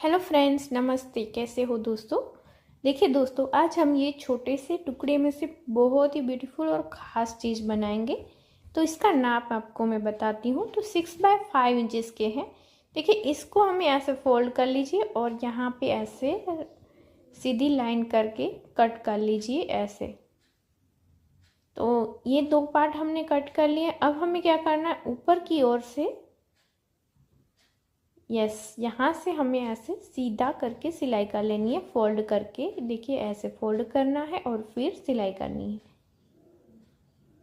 Hello friends, नमस्ते। कैसे हो दोस्तों? देखिए दोस्तों, आज हम ये छोटे से टुकड़े में से बहुत ही ब्यूटीफुल और ख़ास चीज़ बनाएंगे। तो इसका नाप आपको मैं बताती हूँ। तो 6x5 इंचेस के हैं। देखिए, इसको हमें ऐसे फोल्ड कर लीजिए और यहाँ पे ऐसे सीधी लाइन करके कट कर लीजिए ऐसे। तो ये दो पार्ट हमने कट कर लिए। अब हमें क्या करना है, ऊपर की ओर से यहाँ से हमें ऐसे सीधा करके सिलाई कर लेनी है, फोल्ड करके। देखिए, ऐसे फोल्ड करना है और फिर सिलाई करनी है।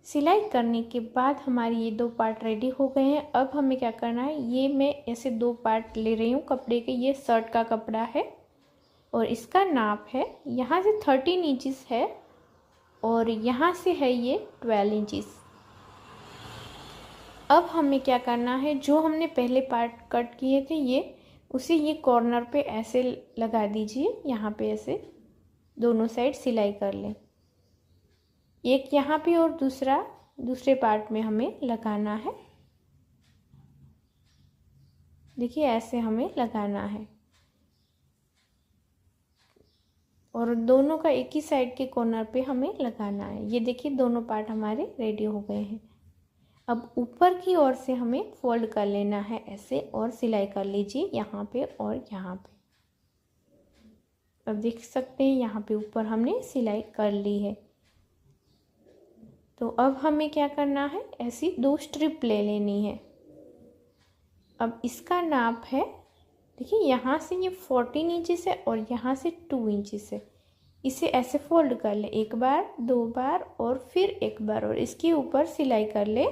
सिलाई करने के बाद हमारी ये दो पार्ट रेडी हो गए हैं। अब हमें क्या करना है, ये मैं ऐसे दो पार्ट ले रही हूँ कपड़े के। ये शर्ट का कपड़ा है और इसका नाप है, यहाँ से 13 इंचेस है और यहाँ से है ये 12 इंचेस। अब हमें क्या करना है, जो हमने पहले पार्ट कट किए थे उसे ये कॉर्नर पे ऐसे लगा दीजिए। यहाँ पे ऐसे दोनों साइड सिलाई कर लें, एक यहाँ पे और दूसरे पार्ट में हमें लगाना है। देखिए, ऐसे हमें लगाना है और दोनों का एक ही साइड के कॉर्नर पे हमें लगाना है। ये देखिए, दोनों पार्ट हमारे रेडी हो गए हैं। अब ऊपर की ओर से हमें फोल्ड कर लेना है ऐसे और सिलाई कर लीजिए यहाँ पे और यहाँ पे। अब देख सकते हैं यहाँ पे ऊपर हमने सिलाई कर ली है। तो अब हमें क्या करना है, ऐसी दो स्ट्रिप ले लेनी है। अब इसका नाप है, देखिए यहाँ से ये 14 इंचेस है और यहाँ से 2 इंचेस है। इसे ऐसे फोल्ड कर ले, एक बार, दो बार और फिर एक बार, और इसके ऊपर सिलाई कर ले।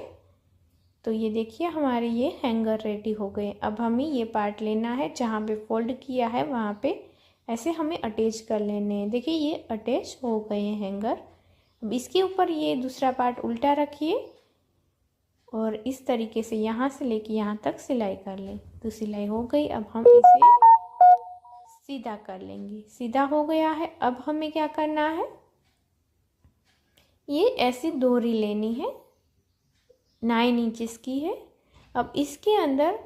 तो ये देखिए, हमारे ये हैंगर रेडी हो गए। अब हमें ये पार्ट लेना है, जहाँ पे फोल्ड किया है वहाँ पे ऐसे हमें अटैच कर लेने हैं। देखिए, ये अटैच हो गए हैं हैंगर। अब इसके ऊपर ये दूसरा पार्ट उल्टा रखिए और इस तरीके से यहाँ से लेके यहाँ तक सिलाई कर लें। तो सिलाई हो गई। अब हम इसे सीधा कर लेंगे। सीधा हो गया है। अब हमें क्या करना है, ये ऐसी डोरी लेनी है, 9 इंचेस की है। अब इसके अंदर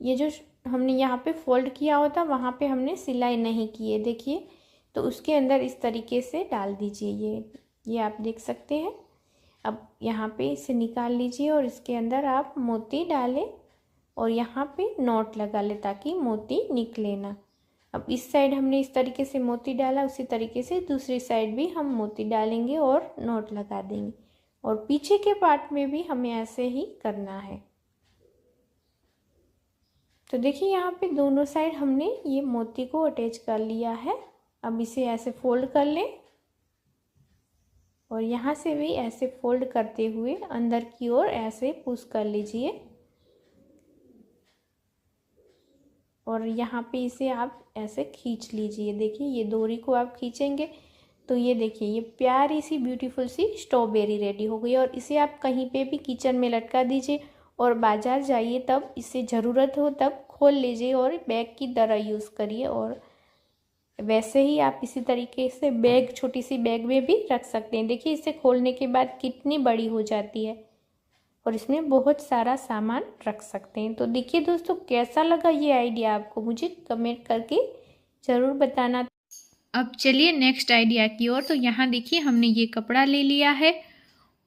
ये जो हमने यहाँ पे फोल्ड किया होता वहाँ पे हमने सिलाई नहीं की है, देखिए। तो उसके अंदर इस तरीके से डाल दीजिए। ये आप देख सकते हैं। अब यहाँ पे इसे निकाल लीजिए और इसके अंदर आप मोती डालें और यहाँ पे नॉट लगा ले ताकि मोती निकले ना। अब इस साइड हमने इस तरीके से मोती डाला, उसी तरीके से दूसरी साइड भी हम मोती डालेंगे और नॉट लगा देंगे। और पीछे के पार्ट में भी हमें ऐसे ही करना है। तो देखिए, यहाँ पे दोनों साइड हमने ये मोती को अटैच कर लिया है। अब इसे ऐसे फोल्ड कर लें और यहाँ से भी ऐसे फोल्ड करते हुए अंदर की ओर ऐसे पुश कर लीजिए और यहाँ पे इसे आप ऐसे खींच लीजिए। देखिए, ये डोरी को आप खींचेंगे तो ये देखिए, ये प्यारी सी ब्यूटीफुल सी स्ट्रॉबेरी रेडी हो गई। और इसे आप कहीं पे भी किचन में लटका दीजिए और बाज़ार जाइए तब इसे ज़रूरत हो तब खोल लीजिए और बैग की तरह यूज़ करिए। और वैसे ही आप इसी तरीके से बैग, छोटी सी बैग में भी रख सकते हैं। देखिए, इसे खोलने के बाद कितनी बड़ी हो जाती है और इसमें बहुत सारा सामान रख सकते हैं। तो देखिए दोस्तों, कैसा लगा ये आइडिया आपको, मुझे कमेंट करके ज़रूर बताना। अब चलिए नेक्स्ट आइडिया की ओर। तो यहाँ देखिए, हमने ये कपड़ा ले लिया है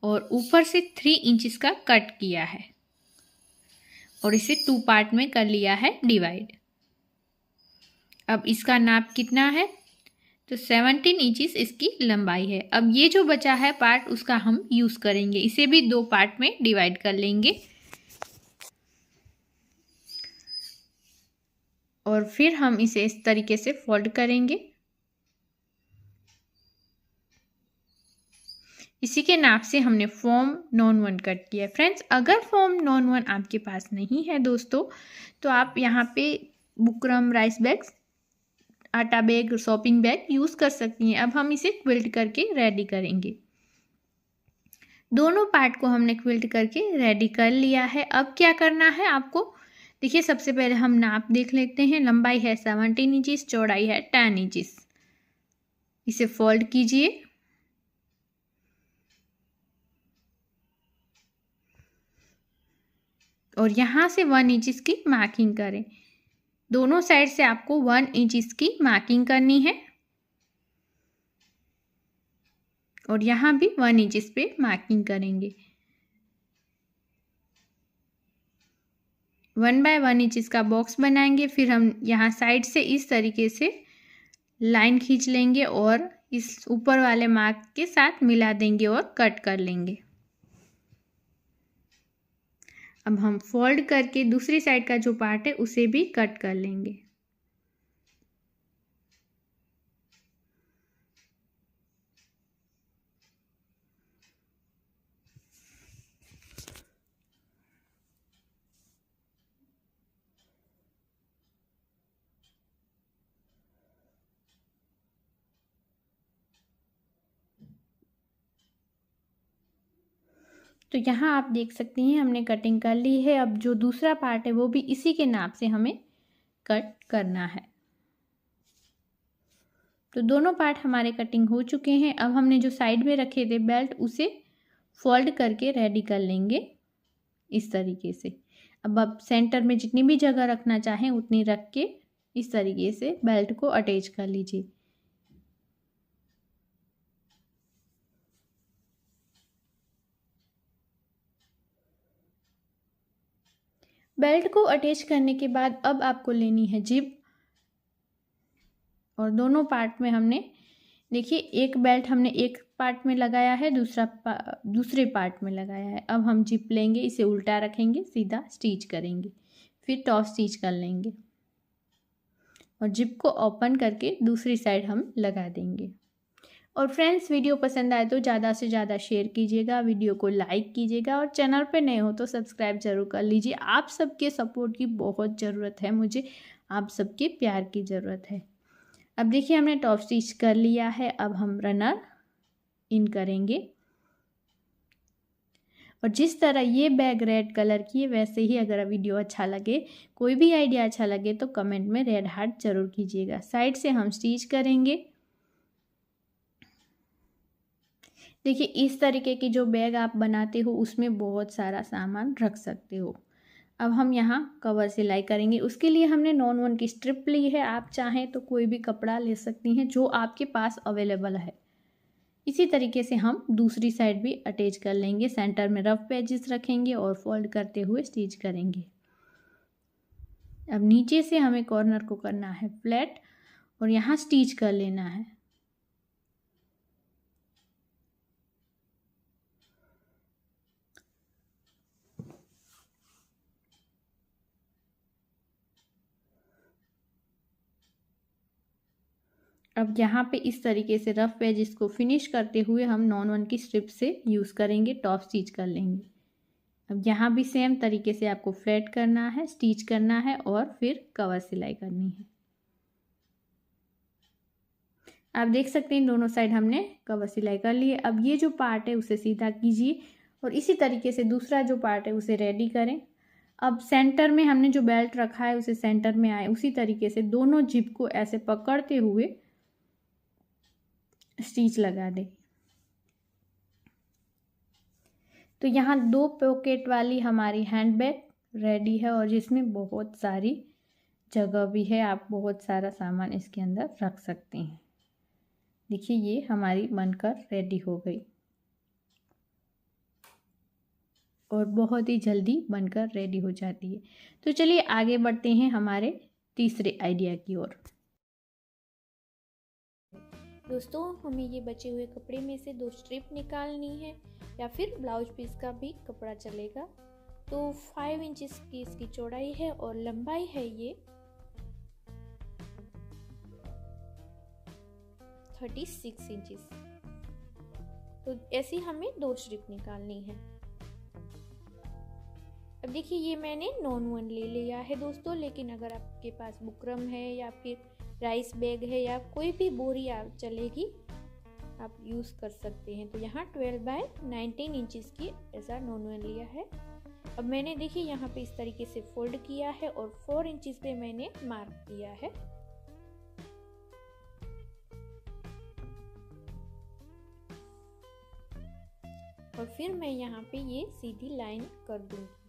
और ऊपर से 3 इंचेस का कट किया है और इसे 2 पार्ट में कर लिया है डिवाइड। अब इसका नाप कितना है, तो 17 इंचेस इसकी लंबाई है। अब ये जो बचा है पार्ट उसका हम यूज़ करेंगे, इसे भी 2 पार्ट में डिवाइड कर लेंगे और फिर हम इसे इस तरीके से फोल्ड करेंगे। इसी के नाप से हमने फॉर्म नॉन 1 कट किया। फ्रेंड्स, अगर फॉर्म नॉन 1 आपके पास नहीं है दोस्तों, तो आप यहाँ पे बुकरम, राइस बैग्स, आटा बैग, शॉपिंग बैग यूज़ कर सकती हैं। अब हम इसे क्विल्ट करके रेडी करेंगे। दोनों पार्ट को हमने क्विल्ट करके रेडी कर लिया है। अब क्या करना है आपको, देखिए, सबसे पहले हम नाप देख लेते हैं। लंबाई है 17 इंचेस, चौड़ाई है 10 इंचेस। इसे फोल्ड कीजिए और यहाँ से 1 इंच की मार्किंग करें। दोनों साइड से आपको 1 इंच इसकी मार्किंग करनी है और यहाँ भी 1 इंच इस पे मार्किंग करेंगे। 1 बाय 1 इंच इसका बॉक्स बनाएंगे। फिर हम यहाँ साइड से इस तरीके से लाइन खींच लेंगे और इस ऊपर वाले मार्क के साथ मिला देंगे और कट कर लेंगे। अब हम फोल्ड करके दूसरी साइड का जो पार्ट है उसे भी कट कर लेंगे। तो यहाँ आप देख सकती हैं हमने कटिंग कर ली है। अब जो दूसरा पार्ट है वो भी इसी के नाप से हमें कट करना है। तो दोनों पार्ट हमारे कटिंग हो चुके हैं। अब हमने जो साइड में रखे थे बेल्ट उसे फोल्ड करके रेडी कर लेंगे इस तरीके से। अब आप सेंटर में जितनी भी जगह रखना चाहें उतनी रख के इस तरीके से बेल्ट को अटैच कर लीजिए। बेल्ट को अटैच करने के बाद अब आपको लेनी है जिप और दोनों पार्ट में हमने देखिए एक बेल्ट हमने एक पार्ट में लगाया है, दूसरे पार्ट में लगाया है। अब हम जिप लेंगे, इसे उल्टा रखेंगे, सीधा स्टिच करेंगे, फिर टॉप स्टिच कर लेंगे और जिप को ओपन करके दूसरी साइड हम लगा देंगे। और फ्रेंड्स वीडियो पसंद आए तो ज़्यादा से ज़्यादा शेयर कीजिएगा, वीडियो को लाइक कीजिएगा और चैनल पे नए हो तो सब्सक्राइब जरूर कर लीजिए। आप सबके सपोर्ट की बहुत ज़रूरत है मुझे, आप सबके प्यार की ज़रूरत है। अब देखिए हमने टॉप स्टिच कर लिया है। अब हम रनर इन करेंगे और जिस तरह ये बैग रेड कलर की है वैसे ही अगर वीडियो अच्छा लगे, कोई भी आइडिया अच्छा लगे तो कमेंट में रेड हार्ट जरूर कीजिएगा। साइड से हम स्टिच करेंगे। देखिए इस तरीके की जो बैग आप बनाते हो उसमें बहुत सारा सामान रख सकते हो। अब हम यहाँ कवर सिलाई करेंगे। उसके लिए हमने नॉन वन की स्ट्रिप ली है। आप चाहें तो कोई भी कपड़ा ले सकती हैं जो आपके पास अवेलेबल है। इसी तरीके से हम दूसरी साइड भी अटैच कर लेंगे। सेंटर में रफ पेजेस रखेंगे और फोल्ड करते हुए स्टिच करेंगे। अब नीचे से हमें कॉर्नर को करना है फ्लैट और यहाँ स्टिच कर लेना है। अब यहाँ पे इस तरीके से रफ पेज को फिनिश करते हुए हम नॉन वन की स्ट्रिप से यूज़ करेंगे, टॉप स्टिच कर लेंगे। अब यहाँ भी सेम तरीके से आपको फ्लैट करना है, स्टिच करना है और फिर कवर सिलाई करनी है। आप देख सकते हैं दोनों साइड हमने कवर सिलाई कर ली है। अब ये जो पार्ट है उसे सीधा कीजिए और इसी तरीके से दूसरा जो पार्ट है उसे रेडी करें। अब सेंटर में हमने जो बेल्ट रखा है उसे सेंटर में आए, उसी तरीके से दोनों जिप को ऐसे पकड़ते हुए स्टिच लगा दें। तो यहाँ 2 पॉकेट वाली हमारी हैंडबैग रेडी है और जिसमें बहुत सारी जगह भी है। आप बहुत सारा सामान इसके अंदर रख सकते हैं। देखिए ये हमारी बनकर रेडी हो गई और बहुत ही जल्दी बनकर रेडी हो जाती है। तो चलिए आगे बढ़ते हैं हमारे तीसरे आइडिया की ओर। दोस्तों हमें ये बचे हुए कपड़े में से 2 स्ट्रिप निकालनी है या फिर ब्लाउज पीस का भी कपड़ा चलेगा। तो 5 इंचेस की इसकी चौड़ाई है और लंबाई है ये 36 इंचेस। तो ऐसी हमें 2 स्ट्रिप निकालनी है। अब देखिए ये मैंने नॉन वन ले लिया है दोस्तों, लेकिन अगर आपके पास बुकरम है या फिर राइस बैग है या कोई भी बोरी आप चलेगी, आप यूज़ कर सकते हैं। तो यहाँ 12 बाय 19 इंचेस की ऐसा नॉन वन लिया है। अब मैंने देखिए यहाँ पे इस तरीके से फोल्ड किया है और 4 इंचेस पे मैंने मार्क किया है। और फिर मैं यहाँ पे ये सीधी लाइन कर दूंगी।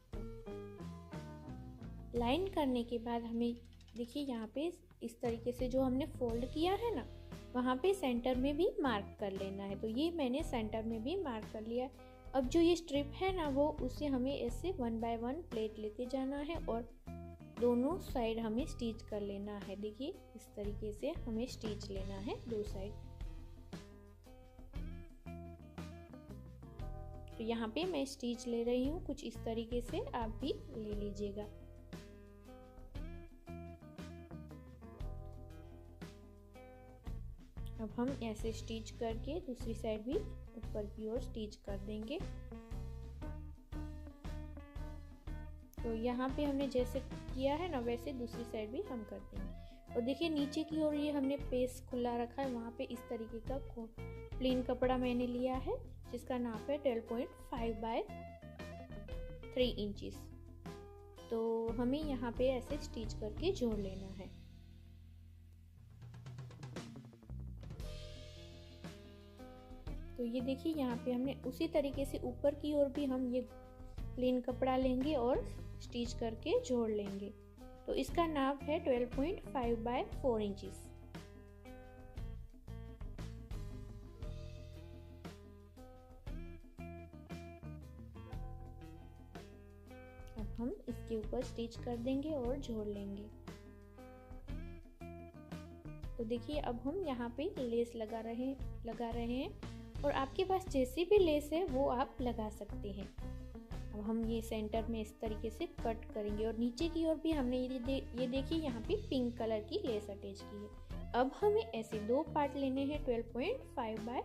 लाइन करने के बाद हमें देखिए यहाँ पे इस तरीके से जो हमने फोल्ड किया है ना, वहाँ पे सेंटर में भी मार्क कर लेना है। तो ये मैंने सेंटर में भी मार्क कर लिया। अब जो ये स्ट्रिप है ना, वो उसे हमें ऐसे 1 बाय 1 प्लेट लेते जाना है और दोनों साइड हमें स्टिच कर लेना है। देखिए इस तरीके से हमें स्टिच लेना है 2 साइड। तो यहाँ पे मैं स्टिच ले रही हूँ, कुछ इस तरीके से आप भी ले लीजिएगा। अब हम ऐसे स्टिच करके दूसरी साइड भी ऊपर की ओर स्टिच कर देंगे। तो यहाँ पे हमने जैसे किया है ना, वैसे दूसरी साइड भी हम कर देंगे। और देखिए नीचे की ओर ये हमने पेस खुला रखा है, वहाँ पे इस तरीके का प्लेन कपड़ा मैंने लिया है जिसका नाप है 12.5 बाय 3 इंचेस। तो हमें यहाँ पे ऐसे स्टिच करके जोड़ लेना है। तो ये देखिए यहाँ पे हमने उसी तरीके से ऊपर की ओर भी हम ये प्लेन कपड़ा लेंगे और स्टिच करके जोड़ लेंगे। तो इसका नाप है 12.5 बाय 4 इंचेस। अब हम इसके ऊपर स्टिच कर देंगे और जोड़ लेंगे। तो देखिए अब हम यहाँ पे लेस लगा रहे हैं और आपके पास जैसी भी लेस है वो आप लगा सकते हैं। अब हम ये सेंटर में इस तरीके से कट करेंगे और नीचे की ओर भी हमने ये देखिए यहाँ पे पिंक कलर की लेस अटैच की है। अब हमें ऐसे 2 पार्ट लेने हैं 12.5 बाय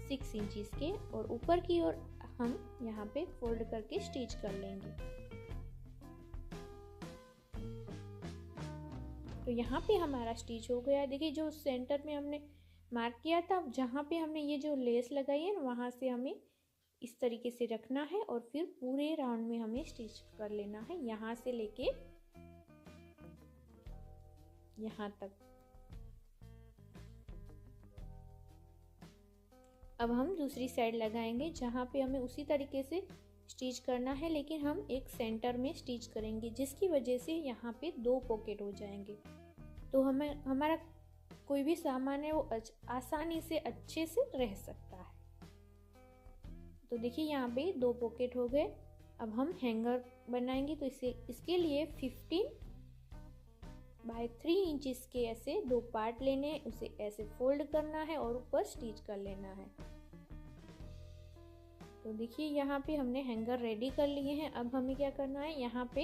6 इंचेस के और ऊपर की ओर हम यहाँ पे फोल्ड करके स्टिच कर लेंगे। तो यहाँ पे हमारा स्टिच हो गया। देखिए जो सेंटर में हमने मार्क किया था, जहाँ पे हमने ये जो लेस लगाई है ना, वहाँ से हमें इस तरीके से रखना है और फिर पूरे राउंड में हमें स्टिच कर लेना है, यहाँ से लेके यहाँ तक। अब हम दूसरी साइड लगाएंगे जहाँ पे हमें उसी तरीके से स्टिच करना है, लेकिन हम एक सेंटर में स्टिच करेंगे जिसकी वजह से यहाँ पे 2 पॉकेट हो जाएंगे। तो हमारा कोई भी सामान है वो आसानी से अच्छे से रह सकता है। तो देखिए यहाँ पे 2 पॉकेट हो गए। अब हम हैंगर बनाएंगे। तो इसके लिए 15 बाय 3 इंचेस के ऐसे 2 पार्ट लेने हैं, उसे ऐसे फोल्ड करना है और ऊपर स्टिच कर लेना है। तो देखिए यहाँ पे हमने हैंगर रेडी कर लिए हैं। अब हमें क्या करना है, यहाँ पे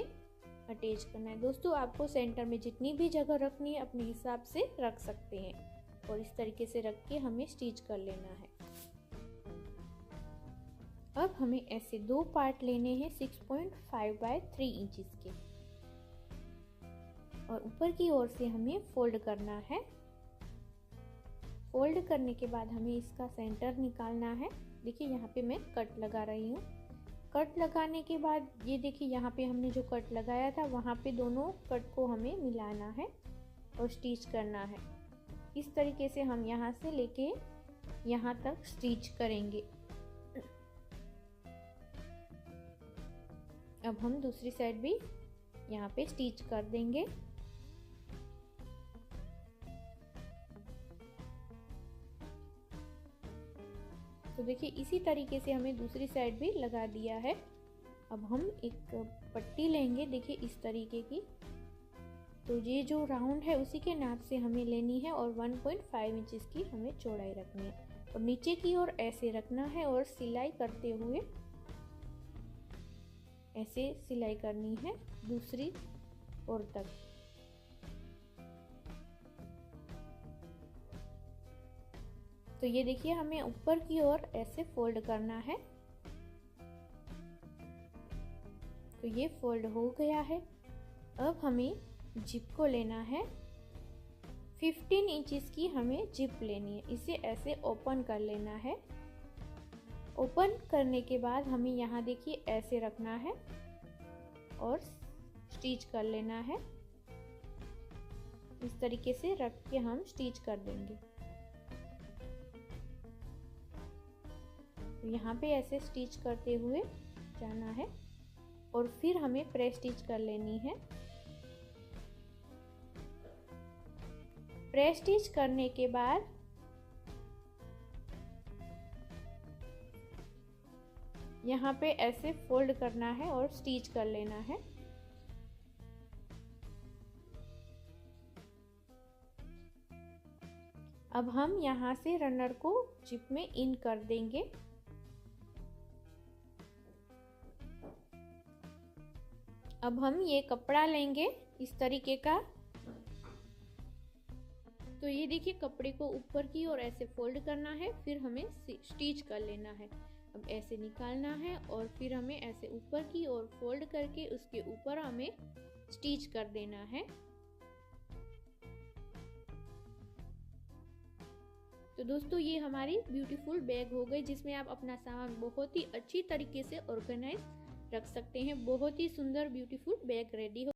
अटैच करना है। दोस्तों आपको सेंटर में जितनी भी जगह रखनी है अपने हिसाब से रख सकते हैं और इस तरीके से रख के हमें स्टिच कर लेना है। अब हमें ऐसे 2 पार्ट लेने हैं 6.5 बाय 3 इंचेस के और ऊपर की ओर से हमें फोल्ड करना है। फोल्ड करने के बाद हमें इसका सेंटर निकालना है। देखिए यहाँ पे मैं कट लगा रही हूँ। कट लगाने के बाद ये देखिए यहाँ पे हमने जो कट लगाया था वहाँ पे दोनों कट को हमें मिलाना है और स्टिच करना है। इस तरीके से हम यहाँ से लेके यहाँ तक स्टिच करेंगे। अब हम दूसरी साइड भी यहाँ पे स्टिच कर देंगे। तो देखिए इसी तरीके से हमें दूसरी साइड भी लगा दिया है। अब हम एक पट्टी लेंगे, देखिए इस तरीके की। तो ये जो राउंड है उसी के नाप से हमें लेनी है और 1.5 इंचेस की हमें चौड़ाई रखनी है और नीचे की ओर ऐसे रखना है और सिलाई करते हुए ऐसे सिलाई करनी है दूसरी ओर तक। तो ये देखिए हमें ऊपर की ओर ऐसे फोल्ड करना है। तो ये फोल्ड हो गया है। अब हमें जिप को लेना है। 15 इंचेस की हमें जिप लेनी है। इसे ऐसे ओपन कर लेना है। ओपन करने के बाद हमें यहाँ देखिए ऐसे रखना है और स्टिच कर लेना है। इस तरीके से रख के हम स्टिच कर देंगे। यहाँ पे ऐसे स्टिच करते हुए जाना है और फिर हमें प्रेस स्टिच कर लेनी है। प्रेस स्टिच करने के बाद यहाँ पे ऐसे फोल्ड करना है और स्टिच कर लेना है। अब हम यहाँ से रनर को जिप में इन कर देंगे। अब हम ये कपड़ा लेंगे इस तरीके का। तो ये देखिए कपड़े को ऊपर की ओर ऐसे फोल्ड करना है, फिर हमें स्टिच कर लेना है। अब ऐसे निकालना है और फिर हमें ऐसे ऊपर की ओर फोल्ड करके उसके ऊपर हमें स्टिच कर देना है। तो दोस्तों ये हमारी ब्यूटीफुल बैग हो गई, जिसमें आप अपना सामान बहुत ही अच्छी तरीके से ऑर्गेनाइज रख सकते हैं। बहुत ही सुंदर ब्यूटीफुल बैग रेडी हो